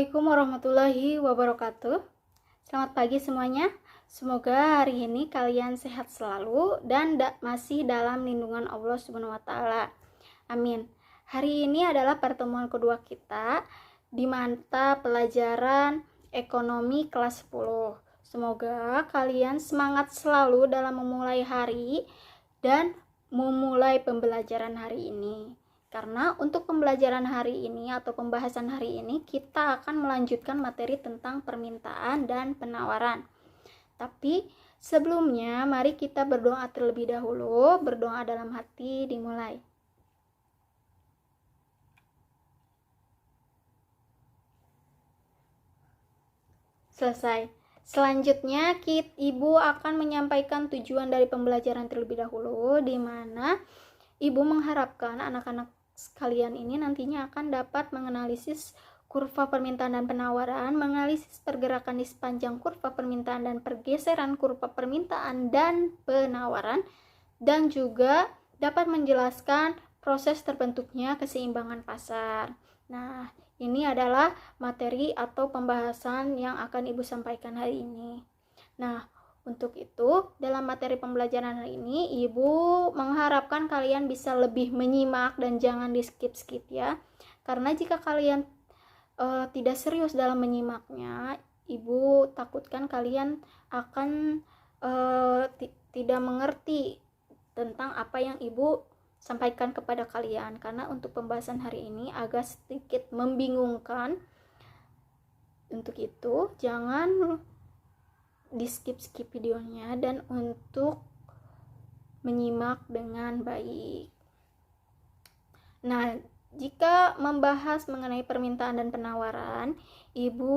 Assalamualaikum warahmatullahi wabarakatuh. Selamat pagi semuanya. Semoga hari ini kalian sehat selalu dan masih dalam lindungan Allah Subhanahu wa taala. Amin. Hari ini adalah pertemuan kedua kita di mata pelajaran ekonomi kelas 10. Semoga kalian semangat selalu dalam memulai hari dan memulai pembelajaran hari ini. Karena untuk pembelajaran hari ini atau pembahasan hari ini kita akan melanjutkan materi tentang permintaan dan penawaran. Tapi sebelumnya mari kita berdoa terlebih dahulu. Berdoa dalam hati dimulai. Selesai. Selanjutnya Ibu akan menyampaikan tujuan dari pembelajaran terlebih dahulu, di mana Ibu mengharapkan anak-anak sekalian ini nantinya akan dapat menganalisis kurva permintaan dan penawaran, menganalisis pergerakan di sepanjang kurva permintaan dan pergeseran kurva permintaan dan penawaran, dan juga dapat menjelaskan proses terbentuknya keseimbangan pasar. Nah, ini adalah materi atau pembahasan yang akan Ibu sampaikan hari ini. Nah, untuk itu, dalam materi pembelajaran hari ini, Ibu mengharapkan kalian bisa lebih menyimak dan jangan di-skip-skip ya. Karena jika kalian tidak serius dalam menyimaknya, Ibu takutkan kalian akan tidak mengerti tentang apa yang Ibu sampaikan kepada kalian. Karena untuk pembahasan hari ini agak sedikit membingungkan. Untuk itu, jangan di-skip videonya dan untuk menyimak dengan baik. Nah, jika membahas mengenai permintaan dan penawaran, Ibu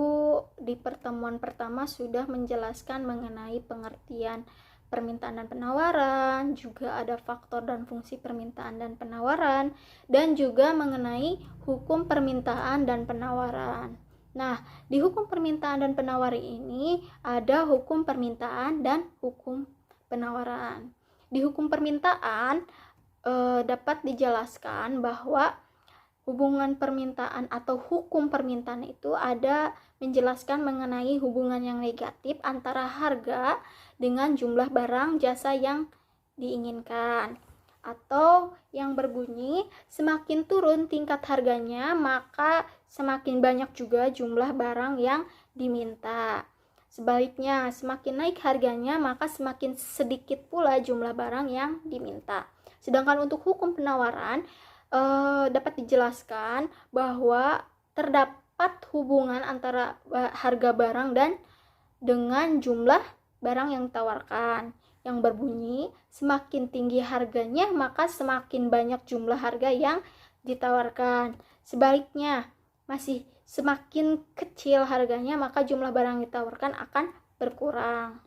di pertemuan pertama sudah menjelaskan mengenai pengertian permintaan dan penawaran, juga ada faktor dan fungsi permintaan dan penawaran, dan juga mengenai hukum permintaan dan penawaran. Nah, di hukum permintaan dan penawaran ini ada hukum permintaan dan hukum penawaran. Di hukum permintaan dapat dijelaskan bahwa hubungan permintaan atau hukum permintaan itu ada menjelaskan mengenai hubungan yang negatif antara harga dengan jumlah barang jasa yang diinginkan. Atau yang berbunyi, semakin turun tingkat harganya, maka semakin banyak juga jumlah barang yang diminta. Sebaliknya, semakin naik harganya, maka semakin sedikit pula jumlah barang yang diminta. Sedangkan untuk hukum penawaran, dapat dijelaskan bahwa terdapat hubungan antara harga barang dan dengan jumlah barang yang ditawarkan. Yang berbunyi, semakin tinggi harganya maka semakin banyak jumlah harga yang ditawarkan. Sebaliknya, masih semakin kecil harganya maka jumlah barang yang ditawarkan akan berkurang.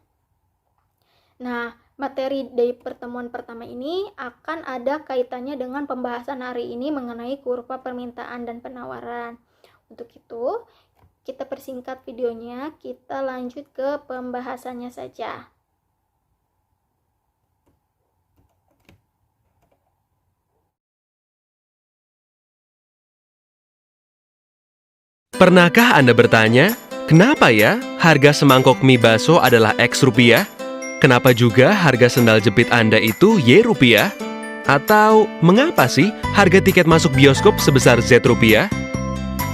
Nah, materi dari pertemuan pertama ini akan ada kaitannya dengan pembahasan hari ini mengenai kurva permintaan dan penawaran. Untuk itu, kita persingkat videonya, kita lanjut ke pembahasannya saja. Pernahkah Anda bertanya, kenapa ya harga semangkok mie bakso adalah X rupiah? Kenapa juga harga sendal jepit Anda itu Y rupiah? Atau mengapa sih harga tiket masuk bioskop sebesar Z rupiah?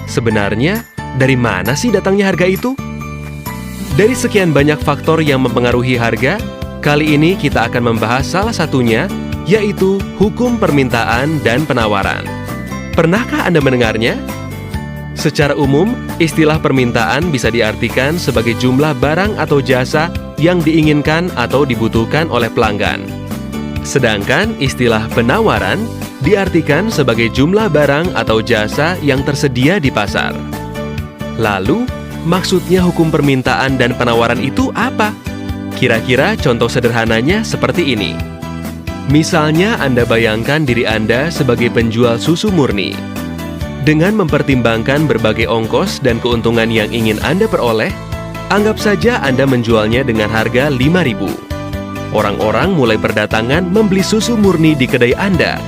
Sebenarnya, dari mana sih datangnya harga itu? Dari sekian banyak faktor yang mempengaruhi harga, kali ini kita akan membahas salah satunya, yaitu hukum permintaan dan penawaran. Pernahkah Anda mendengarnya? Secara umum, istilah permintaan bisa diartikan sebagai jumlah barang atau jasa yang diinginkan atau dibutuhkan oleh pelanggan. Sedangkan istilah penawaran diartikan sebagai jumlah barang atau jasa yang tersedia di pasar. Lalu, maksudnya hukum permintaan dan penawaran itu apa? Kira-kira contoh sederhananya seperti ini. Misalnya Anda bayangkan diri Anda sebagai penjual susu murni. Dengan mempertimbangkan berbagai ongkos dan keuntungan yang ingin Anda peroleh, anggap saja Anda menjualnya dengan harga Rp5.000. Orang-orang mulai berdatangan membeli susu murni di kedai Anda.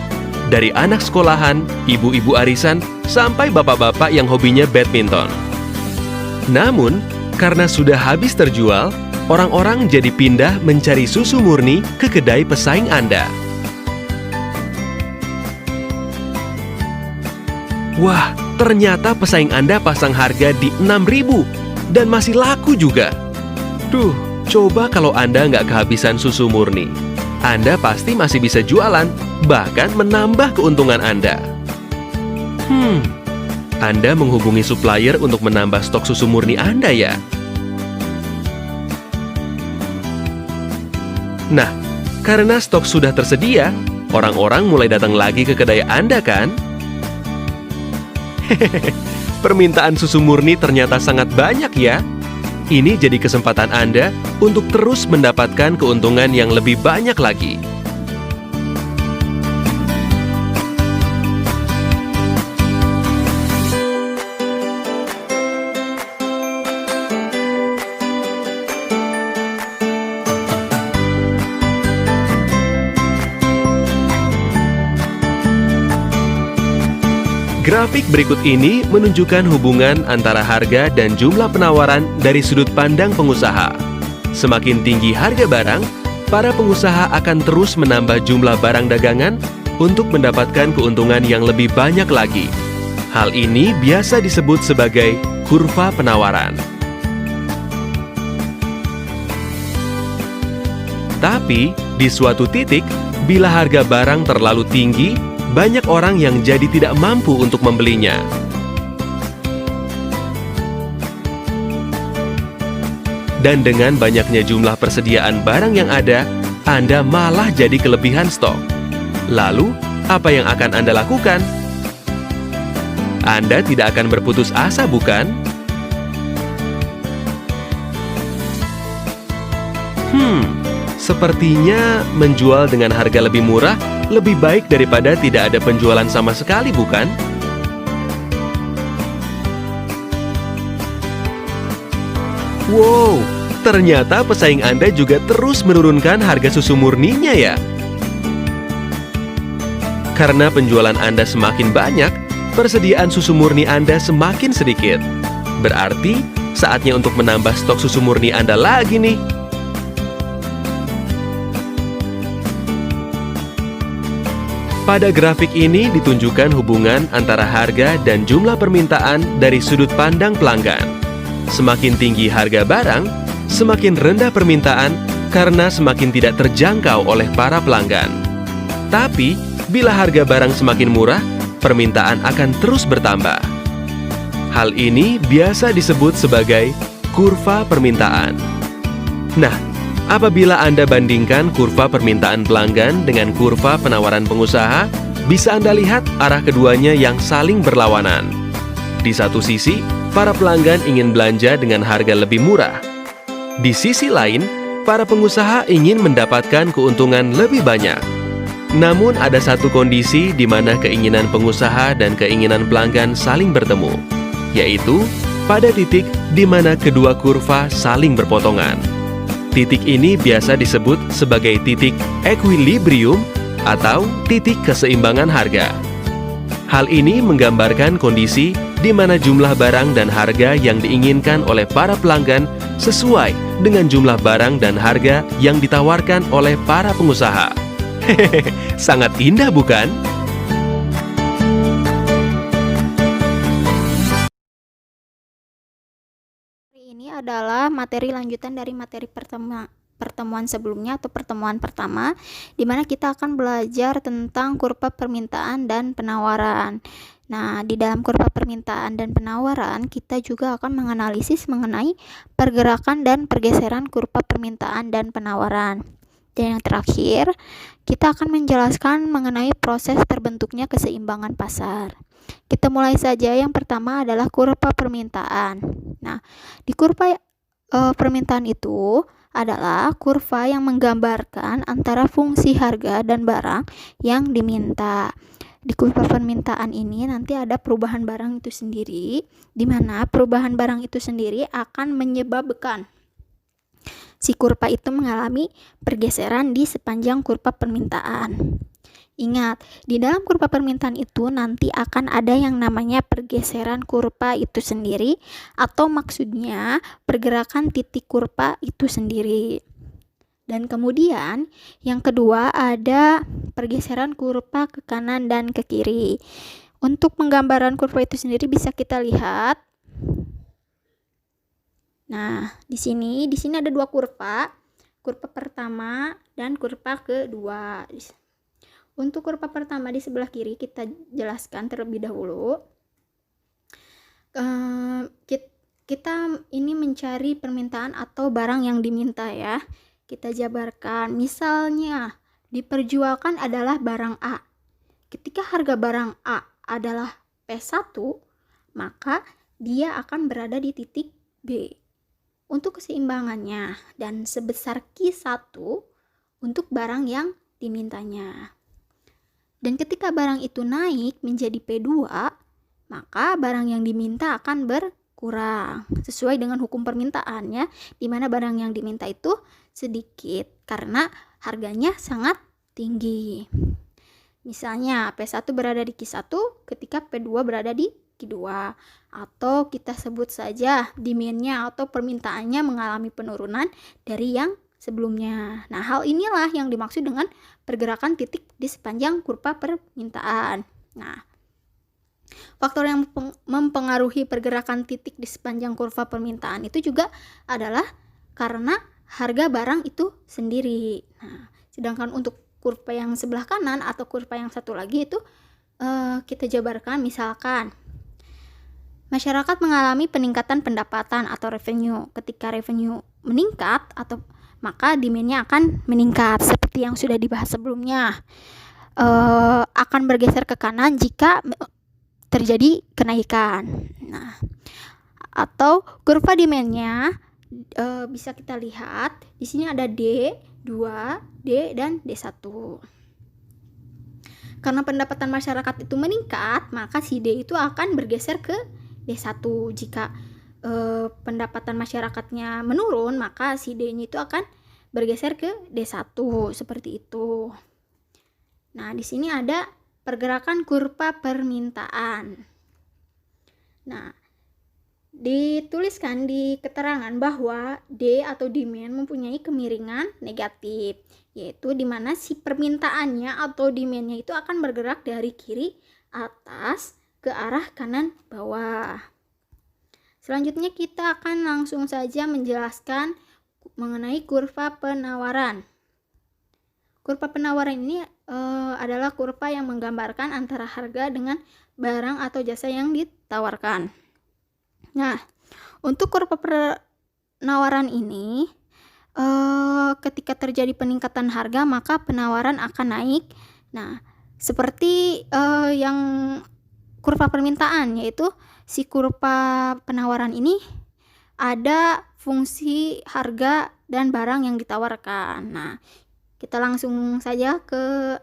Dari anak sekolahan, ibu-ibu arisan, sampai bapak-bapak yang hobinya badminton. Namun, karena sudah habis terjual, orang-orang jadi pindah mencari susu murni ke kedai pesaing Anda. Wah, ternyata pesaing Anda pasang harga di 6.000 dan masih laku juga. Duh, coba kalau Anda nggak kehabisan susu murni. Anda pasti masih bisa jualan, bahkan menambah keuntungan Anda. Anda menghubungi supplier untuk menambah stok susu murni Anda ya? Nah, karena stok sudah tersedia, orang-orang mulai datang lagi ke kedai Anda kan? Permintaan susu murni ternyata sangat banyak ya. Ini jadi kesempatan Anda untuk terus mendapatkan keuntungan yang lebih banyak lagi. Grafik berikut ini menunjukkan hubungan antara harga dan jumlah penawaran dari sudut pandang pengusaha. Semakin tinggi harga barang, para pengusaha akan terus menambah jumlah barang dagangan untuk mendapatkan keuntungan yang lebih banyak lagi. Hal ini biasa disebut sebagai kurva penawaran. Tapi, di suatu titik, bila harga barang terlalu tinggi, banyak orang yang jadi tidak mampu untuk membelinya. Dan dengan banyaknya jumlah persediaan barang yang ada, Anda malah jadi kelebihan stok. Lalu, apa yang akan Anda lakukan? Anda tidak akan berputus asa, bukan? Sepertinya menjual dengan harga lebih murah lebih baik daripada tidak ada penjualan sama sekali, bukan? Wow, ternyata pesaing Anda juga terus menurunkan harga susu murninya ya. Karena penjualan Anda semakin banyak, persediaan susu murni Anda semakin sedikit. Berarti, saatnya untuk menambah stok susu murni Anda lagi nih. Pada grafik ini ditunjukkan hubungan antara harga dan jumlah permintaan dari sudut pandang pelanggan. Semakin tinggi harga barang, semakin rendah permintaan karena semakin tidak terjangkau oleh para pelanggan. Tapi, bila harga barang semakin murah, permintaan akan terus bertambah. Hal ini biasa disebut sebagai kurva permintaan. Nah, apabila Anda bandingkan kurva permintaan pelanggan dengan kurva penawaran pengusaha, bisa Anda lihat arah keduanya yang saling berlawanan. Di satu sisi, para pelanggan ingin belanja dengan harga lebih murah. Di sisi lain, para pengusaha ingin mendapatkan keuntungan lebih banyak. Namun ada satu kondisi di mana keinginan pengusaha dan keinginan pelanggan saling bertemu, yaitu pada titik di mana kedua kurva saling berpotongan. Titik ini biasa disebut sebagai titik equilibrium atau titik keseimbangan harga. Hal ini menggambarkan kondisi di mana jumlah barang dan harga yang diinginkan oleh para pelanggan sesuai dengan jumlah barang dan harga yang ditawarkan oleh para pengusaha. Hehehe, sangat indah bukan? Ini adalah materi lanjutan dari materi pertemuan sebelumnya atau pertemuan pertama, di mana kita akan belajar tentang kurva permintaan dan penawaran. Nah, di dalam kurva permintaan dan penawaran, kita juga akan menganalisis mengenai pergerakan dan pergeseran kurva permintaan dan penawaran. Dan yang terakhir, kita akan menjelaskan mengenai proses terbentuknya keseimbangan pasar. Kita mulai saja. Yang pertama adalah kurva permintaan. Nah, di kurva permintaan itu adalah kurva yang menggambarkan antara fungsi harga dan barang yang diminta. Di kurva permintaan ini nanti ada perubahan barang itu sendiri, di mana perubahan barang itu sendiri akan menyebabkan si kurva itu mengalami pergeseran di sepanjang kurva permintaan. Ingat, di dalam kurva permintaan itu nanti akan ada yang namanya pergeseran kurva itu sendiri, atau maksudnya pergerakan titik kurva itu sendiri. Dan kemudian yang kedua ada pergeseran kurva ke kanan dan ke kiri. Untuk penggambaran kurva itu sendiri bisa kita lihat. Nah, di sini ada dua kurva pertama dan kurva kedua. Untuk kurva pertama di sebelah kiri kita jelaskan terlebih dahulu. Kita ini mencari permintaan atau barang yang diminta ya. Kita jabarkan. Misalnya diperjualkan adalah barang A. Ketika harga barang A adalah P1, maka dia akan berada di titik B. Untuk keseimbangannya dan sebesar Q1 untuk barang yang dimintanya. Dan ketika barang itu naik menjadi P2, maka barang yang diminta akan berkurang sesuai dengan hukum permintaan ya, di mana barang yang diminta itu sedikit karena harganya sangat tinggi. Misalnya P1 berada di Q1 ketika P2 berada di Q2, atau kita sebut saja demand-nya atau permintaannya mengalami penurunan dari yang sebelumnya. Nah, hal inilah yang dimaksud dengan pergerakan titik di sepanjang kurva permintaan. Nah, faktor yang mempengaruhi pergerakan titik di sepanjang kurva permintaan itu juga adalah karena harga barang itu sendiri. Nah, sedangkan untuk kurva yang sebelah kanan atau kurva yang satu lagi itu kita jabarkan, misalkan masyarakat mengalami peningkatan pendapatan atau revenue. Ketika revenue meningkat atau maka demand-nya akan meningkat seperti yang sudah dibahas sebelumnya. Akan bergeser ke kanan jika terjadi kenaikan. Nah, atau kurva demand-nya bisa kita lihat di sini ada D2, D dan D1. Karena pendapatan masyarakat itu meningkat, maka si D itu akan bergeser ke D1. Jika pendapatan masyarakatnya menurun, maka si D-nya itu akan bergeser ke D1 seperti itu. Nah, di sini ada pergerakan kurva permintaan. Nah, dituliskan di keterangan bahwa D atau demand mempunyai kemiringan negatif, yaitu di mana si permintaannya atau demand-nya itu akan bergerak dari kiri atas ke arah kanan bawah. Selanjutnya kita akan langsung saja menjelaskan mengenai kurva penawaran. Kurva penawaran ini adalah kurva yang menggambarkan antara harga dengan barang atau jasa yang ditawarkan. Nah, untuk kurva penawaran ini ketika terjadi peningkatan harga maka penawaran akan naik. Nah, seperti yang kurva permintaan, yaitu si kurva penawaran ini ada fungsi harga dan barang yang ditawarkan. Nah, kita langsung saja ke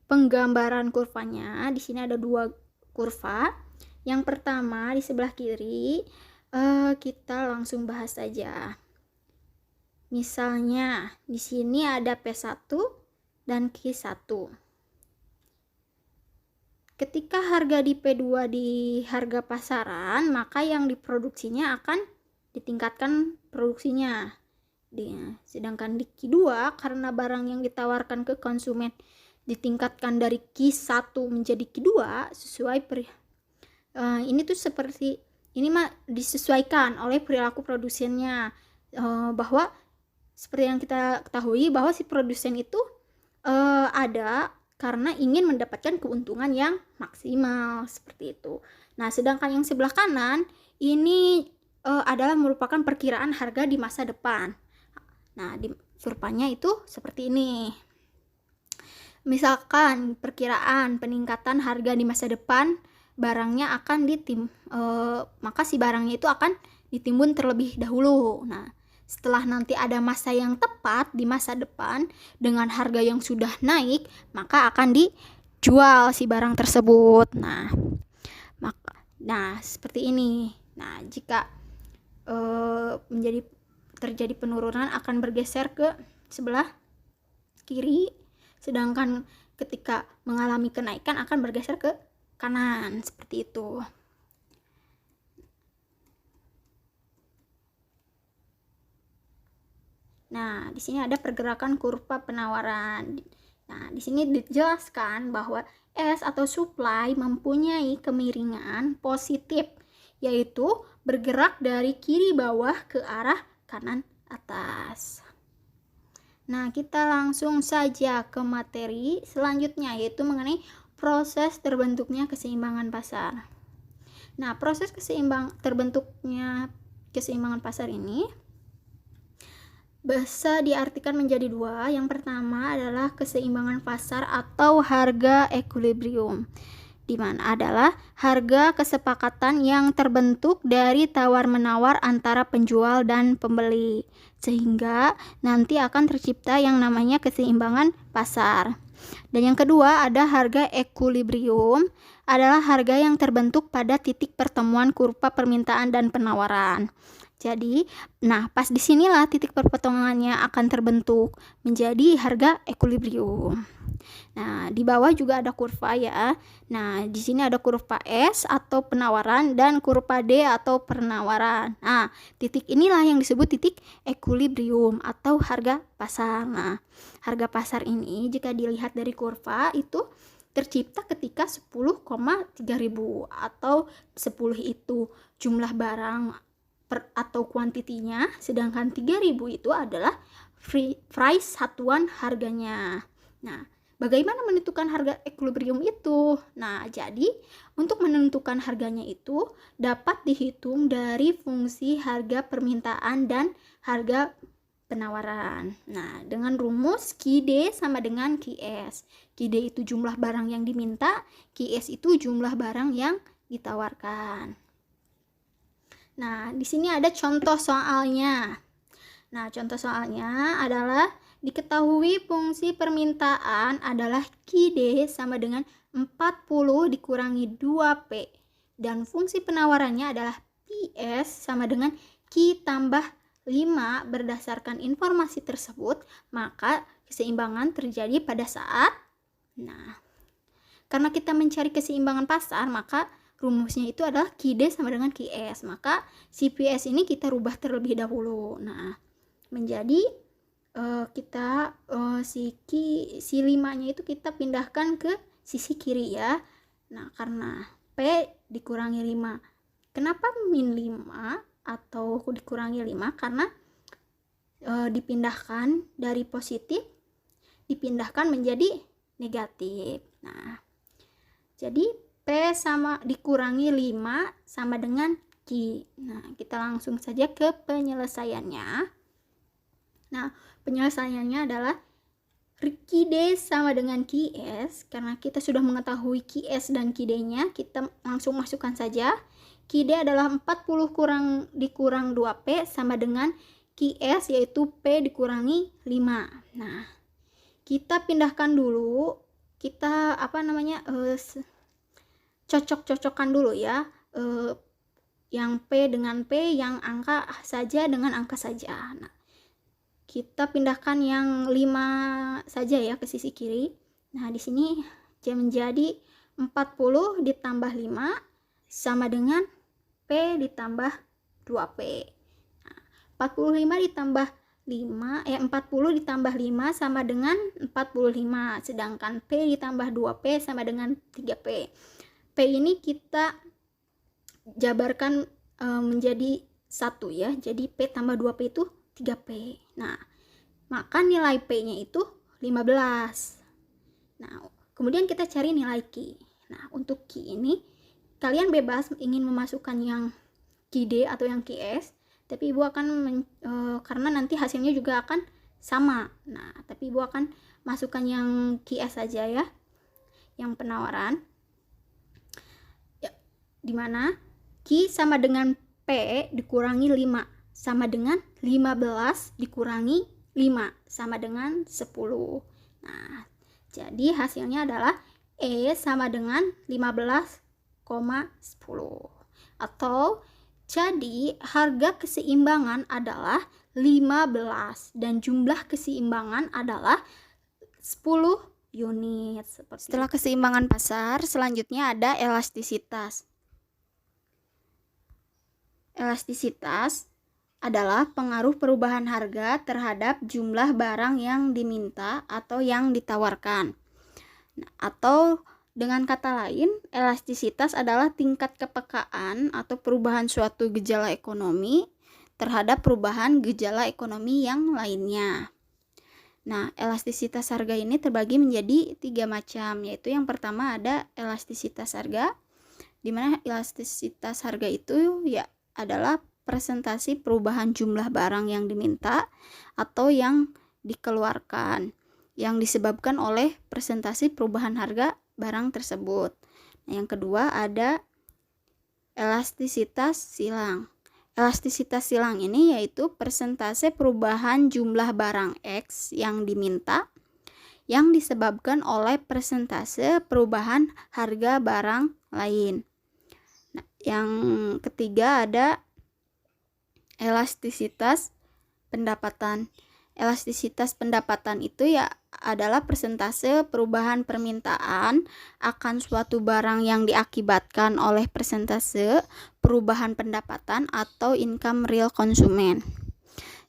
penggambaran kurvanya. Di sini ada dua kurva. Yang pertama di sebelah kiri, kita langsung bahas saja. Misalnya di sini ada P1 dan Q1. Ketika harga di P2 di harga pasaran, maka yang diproduksinya akan ditingkatkan produksinya. Sedangkan di Q2 karena barang yang ditawarkan ke konsumen ditingkatkan dari Q1 menjadi Q2 sesuai ini tuh seperti ini disesuaikan oleh perilaku produsennya, bahwa seperti yang kita ketahui bahwa si produsen itu ada karena ingin mendapatkan keuntungan yang maksimal seperti itu. Nah, sedangkan yang sebelah kanan ini adalah merupakan perkiraan harga di masa depan. Nah, di kurvanya itu seperti ini. Misalkan perkiraan peningkatan harga di masa depan, barangnya akan maka si barangnya itu akan ditimbun terlebih dahulu. Nah, setelah nanti ada masa yang tepat di masa depan dengan harga yang sudah naik, maka akan dijual si barang tersebut. Nah, seperti ini. Nah, jika terjadi penurunan akan bergeser ke sebelah kiri. sedangkan ketika mengalami kenaikan akan bergeser ke kanan, seperti itu. Nah, di sini ada pergerakan kurva penawaran. Nah, di sini dijelaskan bahwa S atau supply mempunyai kemiringan positif, yaitu bergerak dari kiri bawah ke arah kanan atas. Nah, kita langsung saja ke materi selanjutnya, yaitu mengenai proses terbentuknya keseimbangan pasar. Nah, proses terbentuknya keseimbangan pasar ini bisa diartikan menjadi dua. Yang pertama adalah keseimbangan pasar atau harga equilibrium, di mana adalah harga kesepakatan yang terbentuk dari tawar-menawar antara penjual dan pembeli, sehingga nanti akan tercipta yang namanya keseimbangan pasar. Dan yang kedua ada harga equilibrium, adalah harga yang terbentuk pada titik pertemuan kurva permintaan dan penawaran. Jadi, nah pas disinilah titik perpotongannya akan terbentuk menjadi harga equilibrium. Nah, di bawah juga ada kurva ya. Nah, di sini ada kurva S atau penawaran dan kurva D atau penawaran. Nah, titik inilah yang disebut titik equilibrium atau harga pasar. Nah, harga pasar ini jika dilihat dari kurva itu tercipta ketika 10,3 ribu atau 10 itu jumlah barang atau kuantitinya, sedangkan 3.000 itu adalah price satuan harganya. Nah, bagaimana menentukan harga equilibrium itu? Nah, jadi untuk menentukan harganya itu dapat dihitung dari fungsi harga permintaan dan harga penawaran. Nah, dengan rumus QD sama dengan QS. QD itu jumlah barang yang diminta, QS itu jumlah barang yang ditawarkan. Nah, di sini ada contoh soalnya. Nah, contoh soalnya adalah diketahui fungsi permintaan adalah QD sama dengan 40 dikurangi 2P. Dan fungsi penawarannya adalah PS sama dengan Q tambah 5. Berdasarkan informasi tersebut, maka keseimbangan terjadi pada saat, nah, karena kita mencari keseimbangan pasar, maka rumusnya itu adalah QD sama dengan QS. Maka si PS ini kita rubah terlebih dahulu. Nah, menjadi kita si 5-nya itu kita pindahkan ke sisi kiri ya. Nah, karena P dikurangi 5. Kenapa min 5 atau dikurangi 5? Karena dipindahkan dari positif dipindahkan menjadi negatif. Nah, jadi P sama dikurangi 5 sama dengan Q. Nah, kita langsung saja ke penyelesaiannya. Nah, penyelesaiannya adalah QD sama dengan QS. Karena kita sudah mengetahui QS dan QD-nya, kita langsung masukkan saja. QD adalah 40 dikurang 2P sama dengan QS, yaitu P dikurangi 5. Nah, kita pindahkan dulu. Kita cocok-cocokkan dulu ya, yang P dengan P, yang angka saja dengan angka saja. Nah, kita pindahkan yang 5 saja ya ke sisi kiri. Nah, di sini menjadi 40 ditambah 5 sama dengan P ditambah 2P. Nah, 45 ditambah 40 ditambah 5 sama dengan 45, sedangkan P ditambah 2P sama dengan 3P. P ini kita jabarkan menjadi 1 ya. Jadi P tambah 2P itu 3P. Nah, maka nilai P-nya itu 15. Nah, kemudian kita cari nilai Q. Nah, untuk Q ini kalian bebas ingin memasukkan yang QD atau yang QS, tapi Ibu akan karena nanti hasilnya juga akan sama. Nah, tapi Ibu akan masukkan yang QS saja ya, yang penawaran. Dimana Q sama dengan P dikurangi 5 sama dengan 15 dikurangi 5 sama dengan 10. Nah, jadi hasilnya adalah E sama dengan 15,10. Atau jadi harga keseimbangan adalah 15 dan jumlah keseimbangan adalah 10 unit. Setelah keseimbangan pasar, selanjutnya ada elastisitas. Elastisitas adalah pengaruh perubahan harga terhadap jumlah barang yang diminta atau yang ditawarkan. Atau dengan kata lain, elastisitas adalah tingkat kepekaan atau perubahan suatu gejala ekonomi terhadap perubahan gejala ekonomi yang lainnya. Nah, elastisitas harga ini terbagi menjadi 3 macam, yaitu yang pertama ada elastisitas harga, di mana elastisitas harga itu ya adalah presentasi perubahan jumlah barang yang diminta atau yang dikeluarkan yang disebabkan oleh presentasi perubahan harga barang tersebut. Nah, yang kedua ada elastisitas silang. Elastisitas silang ini yaitu persentase perubahan jumlah barang X yang diminta yang disebabkan oleh persentase perubahan harga barang lain. Nah, yang ketiga ada elastisitas pendapatan. Elastisitas pendapatan itu ya adalah persentase perubahan permintaan akan suatu barang yang diakibatkan oleh persentase perubahan pendapatan atau income real konsumen.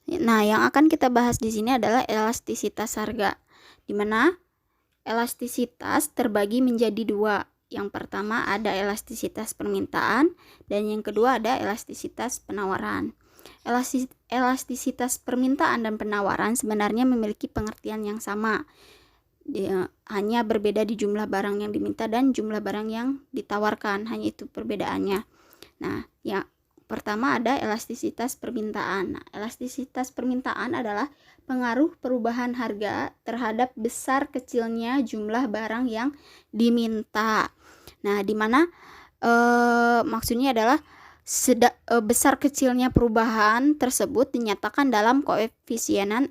Nah, yang akan kita bahas di sini adalah elastisitas harga, di mana elastisitas terbagi menjadi 2. Yang pertama ada elastisitas permintaan dan yang kedua ada elastisitas penawaran. Elastisitas permintaan dan penawaran sebenarnya memiliki pengertian yang sama. Hanya berbeda di jumlah barang yang diminta dan jumlah barang yang ditawarkan, hanya itu perbedaannya. Nah, yang pertama ada elastisitas permintaan. Nah, elastisitas permintaan adalah pengaruh perubahan harga terhadap besar kecilnya jumlah barang yang diminta. Nah, di mana maksudnya adalah besar kecilnya perubahan tersebut dinyatakan dalam koefisienan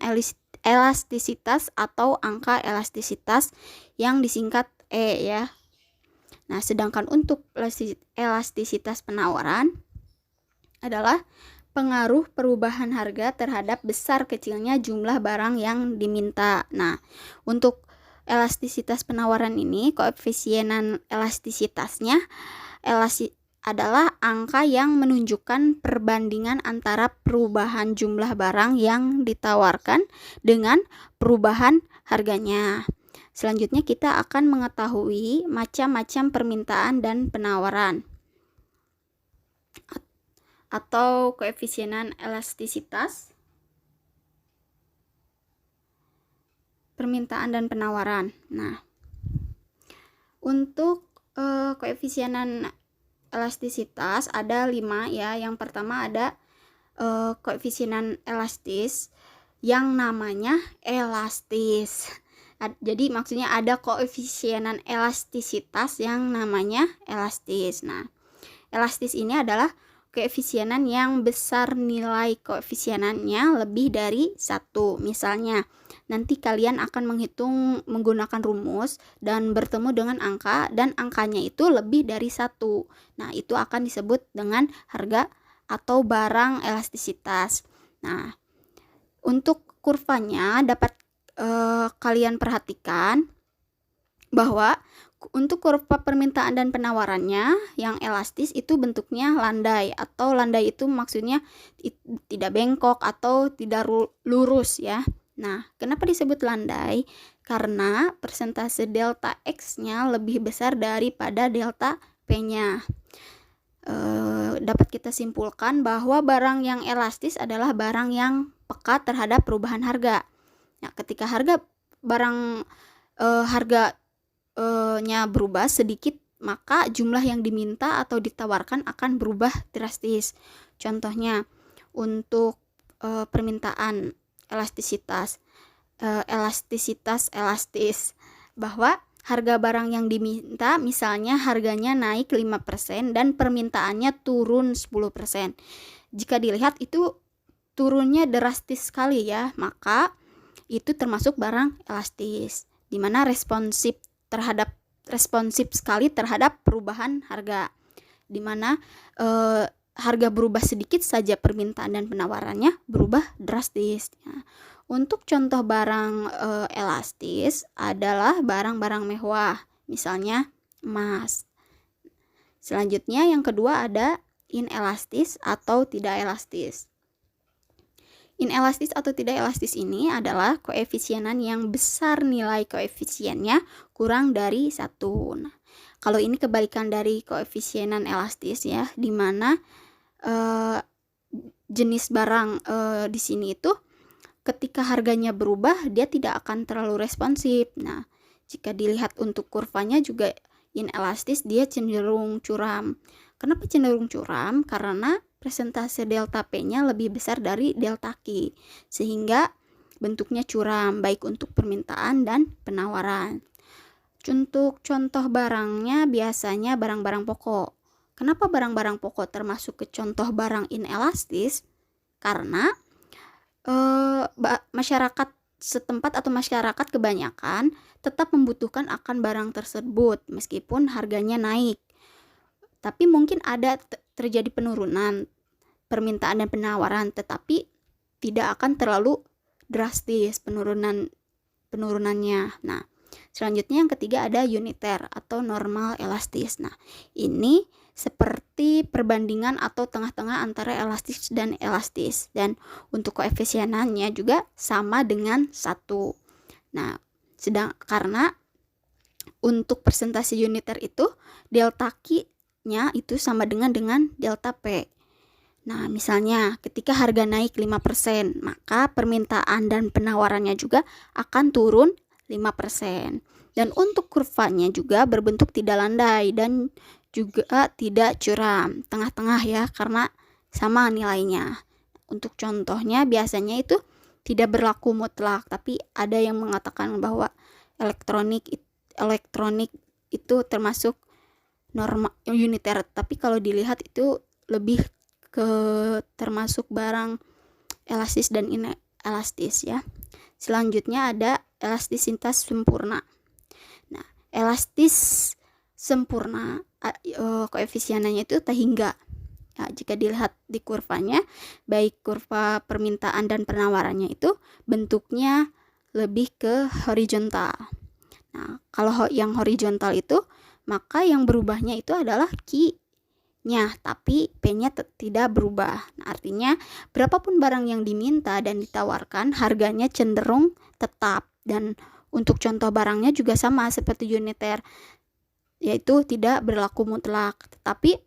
elastisitas atau angka elastisitas yang disingkat E ya. Nah, sedangkan untuk elastisitas penawaran adalah pengaruh perubahan harga terhadap besar kecilnya jumlah barang yang diminta. Nah, untuk elastisitas penawaran ini koefisienan elastisitasnya adalah angka yang menunjukkan perbandingan antara perubahan jumlah barang yang ditawarkan dengan perubahan harganya. Selanjutnya kita akan mengetahui macam-macam permintaan dan penawaran atau koefisienan elastisitas, permintaan dan penawaran. Nah, untuk koefisienan elastisitas ada 5 ya. Yang pertama ada koefisienan elastis yang namanya elastis. Jadi maksudnya ada koefisienan elastisitas yang namanya elastis. Nah, elastis ini adalah koefisienan yang besar nilai koefisienannya lebih dari 1. Misalnya, nanti kalian akan menghitung menggunakan rumus dan bertemu dengan angka dan angkanya itu lebih dari 1. Nah, itu akan disebut dengan harga atau barang elastisitas. Nah, untuk kurvanya dapat kalian perhatikan bahwa untuk kurva permintaan dan penawarannya yang elastis itu bentuknya landai, atau landai itu maksudnya tidak bengkok atau tidak lurus ya. Nah, kenapa disebut landai? Karena persentase delta X-nya lebih besar daripada delta P-nya. Dapat kita simpulkan bahwa barang yang elastis adalah barang yang peka terhadap perubahan harga. Nah, ketika barang harganya berubah sedikit, maka jumlah yang diminta atau ditawarkan akan berubah drastis. Contohnya untuk permintaan elastisitas elastis, bahwa harga barang yang diminta misalnya harganya naik 5% dan permintaannya turun 10%. Jika dilihat itu turunnya drastis sekali ya, maka itu termasuk barang elastis, di mana responsif sekali terhadap perubahan harga, di mana harga berubah sedikit saja, permintaan dan penawarannya berubah drastis. Nah, untuk contoh barang elastis adalah barang-barang mewah, misalnya emas. Selanjutnya yang kedua ada inelastis atau tidak elastis. Inelastis atau tidak elastis ini adalah koefisienan yang besar nilai koefisiennya kurang dari 1. Nah, kalau ini kebalikan dari koefisienan elastis ya, di mana jenis barang di sini itu ketika harganya berubah dia tidak akan terlalu responsif. Nah, jika dilihat untuk kurvanya juga inelastis, dia cenderung curam. Kenapa cenderung curam? Karena presentase delta P-nya lebih besar dari delta Q, sehingga bentuknya curam baik untuk permintaan dan penawaran. Untuk contoh barangnya biasanya barang-barang pokok. Kenapa barang-barang pokok termasuk ke contoh barang inelastis? Karena masyarakat setempat atau masyarakat kebanyakan tetap membutuhkan akan barang tersebut meskipun harganya naik. Tapi mungkin ada terjadi penurunan permintaan dan penawaran, tetapi tidak akan terlalu drastis penurunannya. Nah, selanjutnya yang ketiga ada uniter atau normal elastis. Nah, ini seperti perbandingan atau tengah-tengah antara elastis dan elastis, dan untuk koefisienannya juga sama dengan 1. Nah, karena untuk persentase uniter itu delta Q-nya itu sama dengan delta P. Nah, misalnya ketika harga naik 5%, maka permintaan dan penawarannya juga akan turun 5%. Dan untuk kurvanya juga berbentuk tidak landai dan juga tidak curam, tengah-tengah ya, karena sama nilainya. Untuk contohnya biasanya itu tidak berlaku mutlak, tapi ada yang mengatakan bahwa elektronik itu termasuk norma uniter, tapi kalau dilihat itu lebih ke termasuk barang elastis dan inelastis ya. Selanjutnya ada elastisitas sempurna. Nah, elastis sempurna koefisiennya itu tak hingga. Ya, jika dilihat di kurvanya, baik kurva permintaan dan penawarannya itu bentuknya lebih ke horizontal. Nah, kalau yang horizontal itu, maka yang berubahnya itu adalah Q-nya, tapi P-nya tidak berubah. Nah, artinya berapapun barang yang diminta dan ditawarkan, harganya cenderung tetap. Dan untuk contoh barangnya juga sama seperti uniter, yaitu tidak berlaku mutlak. Tetapi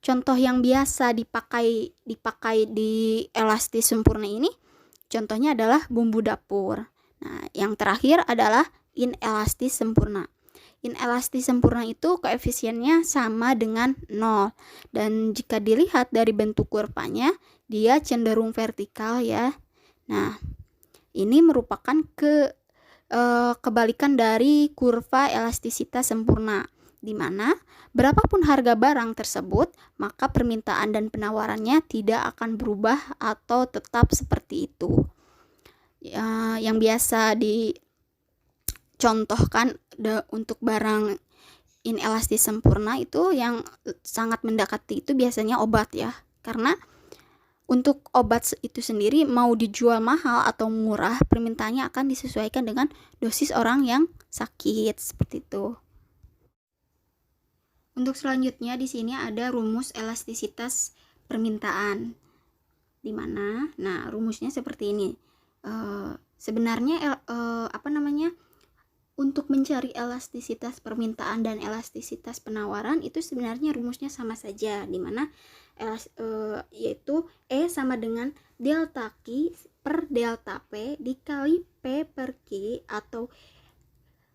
contoh yang biasa dipakai di elastis sempurna ini, contohnya adalah bumbu dapur. Nah, yang terakhir adalah inelastis sempurna. Inelastis sempurna itu koefisiennya sama dengan 0. Dan jika dilihat dari bentuk kurvanya, dia cenderung vertikal ya. Nah, ini merupakan kebalikan dari kurva elastisitas sempurna, di mana berapapun harga barang tersebut, maka permintaan dan penawarannya tidak akan berubah atau tetap seperti itu. Yang biasa dicontohkan untuk barang inelastis sempurna itu yang sangat mendekati itu biasanya obat ya, karena untuk obat itu sendiri mau dijual mahal atau murah, permintaannya akan disesuaikan dengan dosis orang yang sakit, seperti itu. Untuk selanjutnya di sini ada rumus elastisitas permintaan. Di mana? Nah, rumusnya seperti ini. Sebenarnya untuk mencari elastisitas permintaan dan elastisitas penawaran itu sebenarnya rumusnya sama saja, di mana yaitu E sama dengan delta Q per delta P dikali P per Q, atau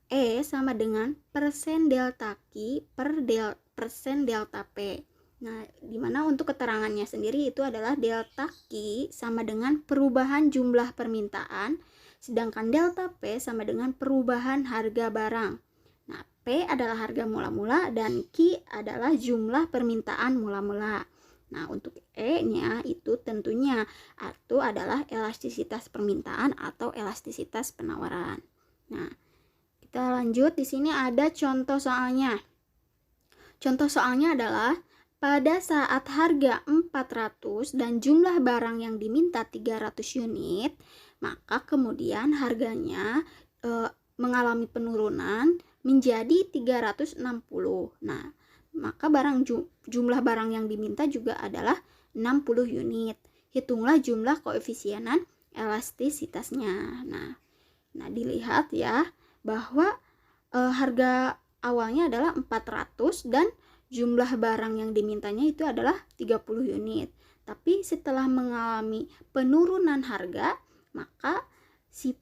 E sama dengan persen delta Q per persen delta P. Nah, dimana untuk keterangannya sendiri itu adalah delta Q sama dengan perubahan jumlah permintaan, sedangkan delta P sama dengan perubahan harga barang. Nah, P adalah harga mula-mula dan Q adalah jumlah permintaan mula-mula. Nah, untuk E-nya itu tentunya itu adalah elastisitas permintaan atau elastisitas penawaran. Nah, kita lanjut. Di sini ada contoh soalnya. Contoh soalnya adalah pada saat harga 400 dan jumlah barang yang diminta 300 unit, maka kemudian harganya mengalami penurunan menjadi 360. Nah, maka jumlah barang yang diminta juga adalah 60 unit. Hitunglah jumlah koefisienan elastisitasnya. Nah, dilihat ya bahwa harga awalnya adalah 400 dan jumlah barang yang dimintanya itu adalah 30 unit. Tapi setelah mengalami penurunan harga, maka si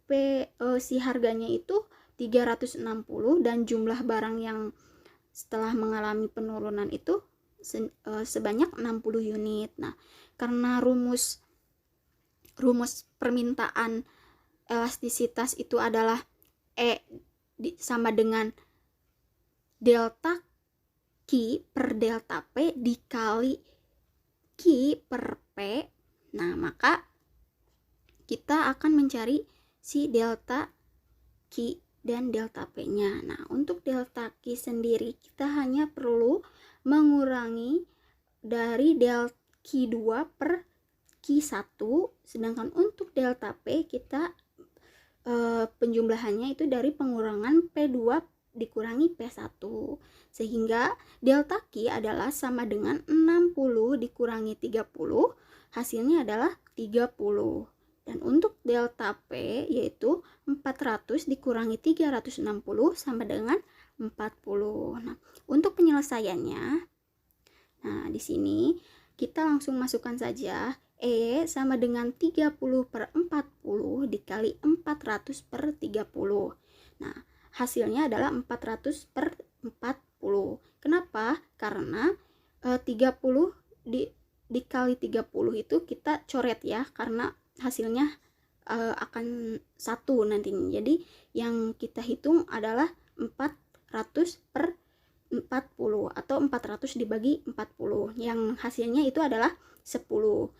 harganya itu 360 dan jumlah barang yang setelah mengalami penurunan itu sebanyak 60 unit. Nah, karena rumus permintaan elastisitas itu adalah sama dengan delta Q per delta P dikali Q per P. Nah, maka kita akan mencari si delta Q dan delta P-nya. Nah, untuk delta Q sendiri kita hanya perlu mengurangi dari delta Q2 per Q1, sedangkan untuk delta P kita penjumlahannya itu dari pengurangan P2 dikurangi P1, sehingga delta Q adalah sama dengan 60 dikurangi 30, hasilnya adalah 30. Dan untuk delta P yaitu 400 dikurangi 360 sama dengan 40. Nah, untuk penyelesaiannya, nah di sini kita langsung masukkan saja E sama dengan 30 per 40 dikali 400 per 30. Nah, hasilnya adalah 400 per 40. Kenapa? Karena 30 dikali 30 itu kita coret ya, karena hasilnya akan 1 nantinya. Jadi yang kita hitung adalah 400 per 40 atau 400 dibagi 40. Yang hasilnya itu adalah 10.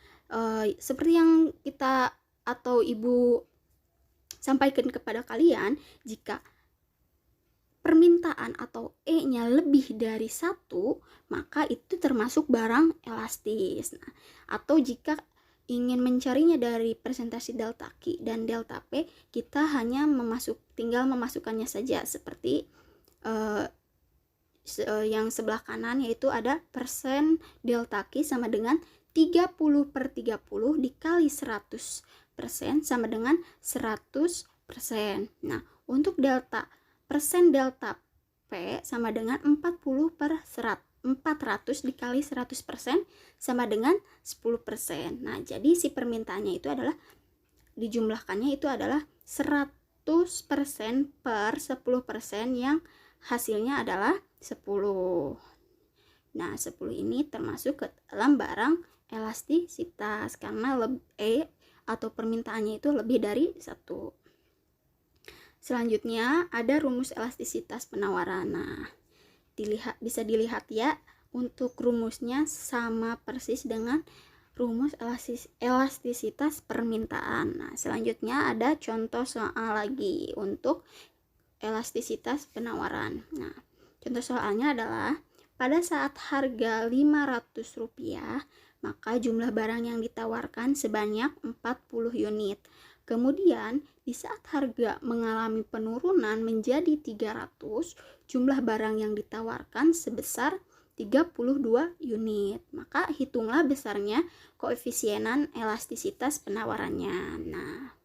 Seperti yang kita atau ibu sampaikan kepada kalian, jika permintaan atau E-nya lebih dari 1, maka itu termasuk barang elastis. Nah, atau jika ingin mencarinya dari presentasi delta Q dan delta P, kita hanya tinggal memasukkannya saja seperti yang sebelah kanan, yaitu ada persen delta Q sama dengan 30 per 30 dikali 100% sama dengan 100%. Nah, untuk persen delta P sama dengan 40 per 400 dikali 100% sama dengan 10%. Nah, jadi si permintaannya itu adalah dijumlahkannya itu adalah 100% per 10% yang hasilnya adalah 10. Nah, 10 ini termasuk ke dalam barang elastisitas karena E atau permintaannya itu lebih dari 1. Selanjutnya ada rumus elastisitas penawaran. Nah, bisa dilihat ya, untuk rumusnya sama persis dengan rumus elastisitas permintaan. Nah, selanjutnya ada contoh soal lagi untuk elastisitas penawaran. Nah, contoh soalnya adalah pada saat harga Rp500, maka jumlah barang yang ditawarkan sebanyak 40 unit. Kemudian, di saat harga mengalami penurunan menjadi 300, jumlah barang yang ditawarkan sebesar 32 unit. Maka hitunglah besarnya koefisienan elastisitas penawarannya. Nah,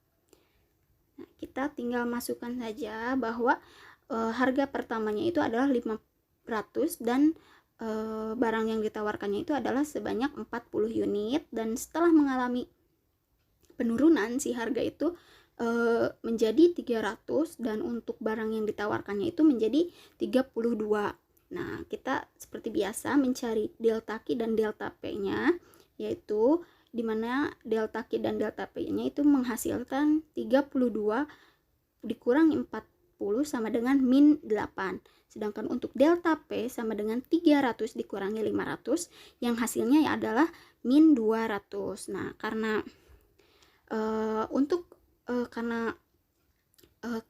kita tinggal masukkan saja bahwa harga pertamanya itu adalah 500 dan barang yang ditawarkannya itu adalah sebanyak 40 unit, dan setelah mengalami penurunan si harga itu menjadi 300 dan untuk barang yang ditawarkannya itu menjadi 32. Nah, kita seperti biasa mencari delta Q dan delta P-nya, yaitu dimana delta Q dan delta P-nya itu menghasilkan 32 dikurangi 40 sama dengan min 8. Sedangkan untuk delta P sama dengan 300 dikurangi 500 yang hasilnya adalah min 200. Nah, karena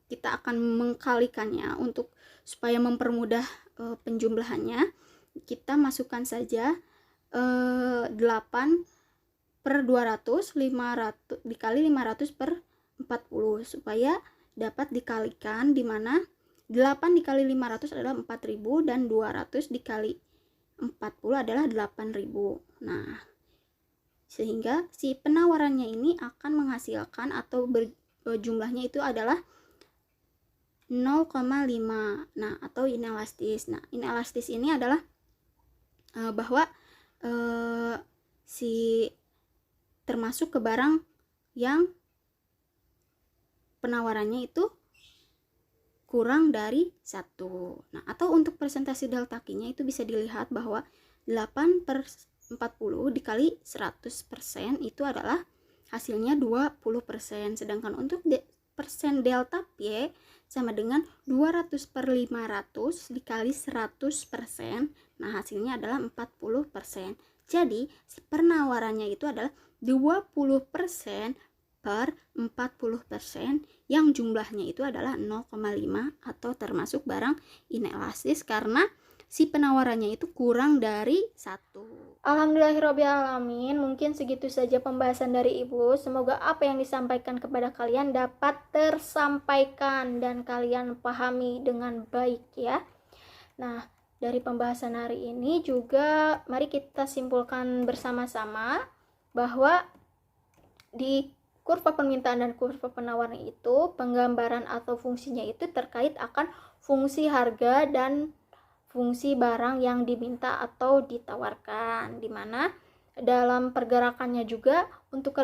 kita akan mengkalikannya supaya mempermudah penjumlahannya, kita masukkan saja 8/200, 500 dikali 500/40 supaya dapat dikalikan, di mana 8 dikali 500 adalah 4.000 dan 200 dikali 40 adalah 8.000. Nah, sehingga si penawarannya ini akan menghasilkan atau jumlahnya itu adalah 0,5. Nah, atau inelastis. Nah, inelastis ini adalah bahwa si termasuk ke barang yang penawarannya itu kurang dari 1. Nah, atau untuk persentase delta Q-nya itu bisa dilihat bahwa 8/40 dikali 100% itu adalah hasilnya 20%. Sedangkan untuk persen delta P sama dengan 200/500 dikali 100%. Nah, hasilnya adalah 40%. Jadi, penawarannya itu adalah 20% per 40% yang jumlahnya itu adalah 0,5 atau termasuk barang inelastis karena si penawarannya itu kurang dari 1. Alhamdulillahirrabbilalamin, mungkin segitu saja pembahasan dari Ibu. Semoga apa yang disampaikan kepada kalian dapat tersampaikan dan kalian pahami dengan baik ya. Nah, dari pembahasan hari ini juga mari kita simpulkan bersama-sama bahwa di kurva permintaan dan kurva penawaran itu penggambaran atau fungsinya itu terkait akan fungsi harga dan fungsi barang yang diminta atau ditawarkan, di mana dalam pergerakannya juga untuk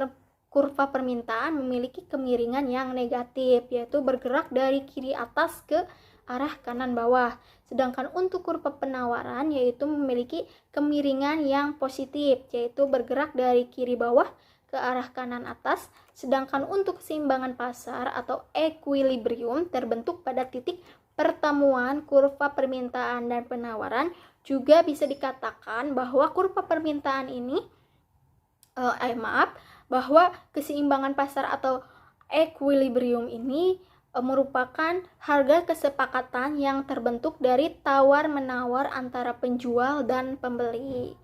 kurva permintaan memiliki kemiringan yang negatif, yaitu bergerak dari kiri atas ke arah kanan bawah. Sedangkan untuk kurva penawaran yaitu memiliki kemiringan yang positif, yaitu bergerak dari kiri bawah ke arah kanan atas. Sedangkan untuk keseimbangan pasar atau equilibrium terbentuk pada titik pertemuan kurva permintaan dan penawaran. Juga bisa dikatakan bahwa kurva permintaan ini bahwa keseimbangan pasar atau equilibrium ini merupakan harga kesepakatan yang terbentuk dari tawar-menawar antara penjual dan pembeli.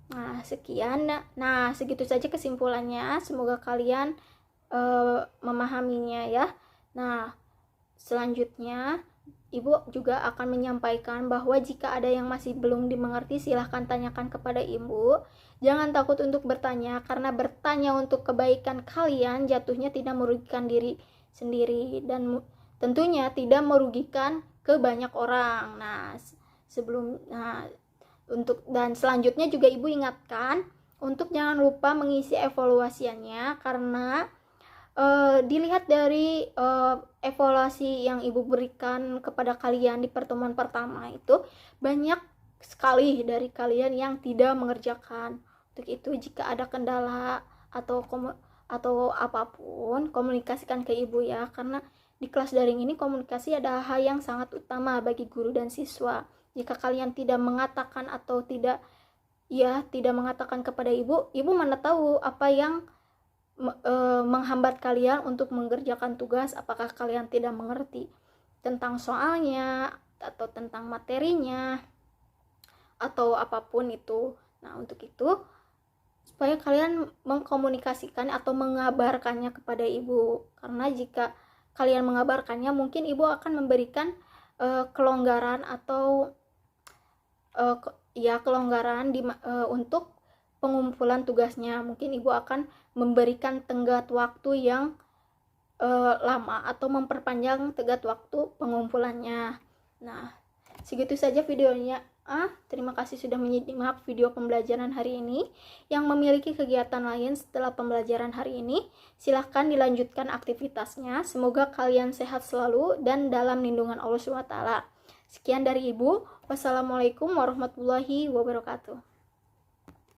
Nah, sekian. Nah, segitu saja kesimpulannya. Semoga kalian memahaminya ya. Nah, selanjutnya Ibu juga akan menyampaikan bahwa jika ada yang masih belum dimengerti, silahkan tanyakan kepada Ibu. Jangan takut untuk bertanya, karena bertanya untuk kebaikan kalian jatuhnya tidak merugikan diri sendiri dan tentunya tidak merugikan ke banyak orang. Dan selanjutnya juga Ibu ingatkan untuk jangan lupa mengisi evaluasiannya, karena dilihat dari evaluasi yang Ibu berikan kepada kalian di pertemuan pertama itu banyak sekali dari kalian yang tidak mengerjakan. Untuk itu jika ada kendala atau apapun, komunikasikan ke Ibu ya, karena di kelas daring ini komunikasi adalah hal yang sangat utama bagi guru dan siswa. Jika kalian tidak mengatakan atau tidak mengatakan kepada Ibu mana tahu apa yang menghambat kalian untuk mengerjakan tugas. Apakah kalian tidak mengerti tentang soalnya atau tentang materinya atau apapun itu. Nah, untuk itu supaya kalian mengkomunikasikan atau mengabarkannya kepada Ibu, karena jika kalian mengabarkannya mungkin Ibu akan memberikan kelonggaran atau kelonggaran untuk pengumpulan tugasnya. Mungkin Ibu akan memberikan tenggat waktu yang lama atau memperpanjang tenggat waktu pengumpulannya. Nah, segitu saja videonya. Terima kasih sudah menyimak video pembelajaran hari ini. Yang memiliki kegiatan lain setelah pembelajaran hari ini, silahkan dilanjutkan aktivitasnya. Semoga kalian sehat selalu dan dalam lindungan Allah SWT. Sekian dari Ibu. Wassalamualaikum warahmatullahi wabarakatuh.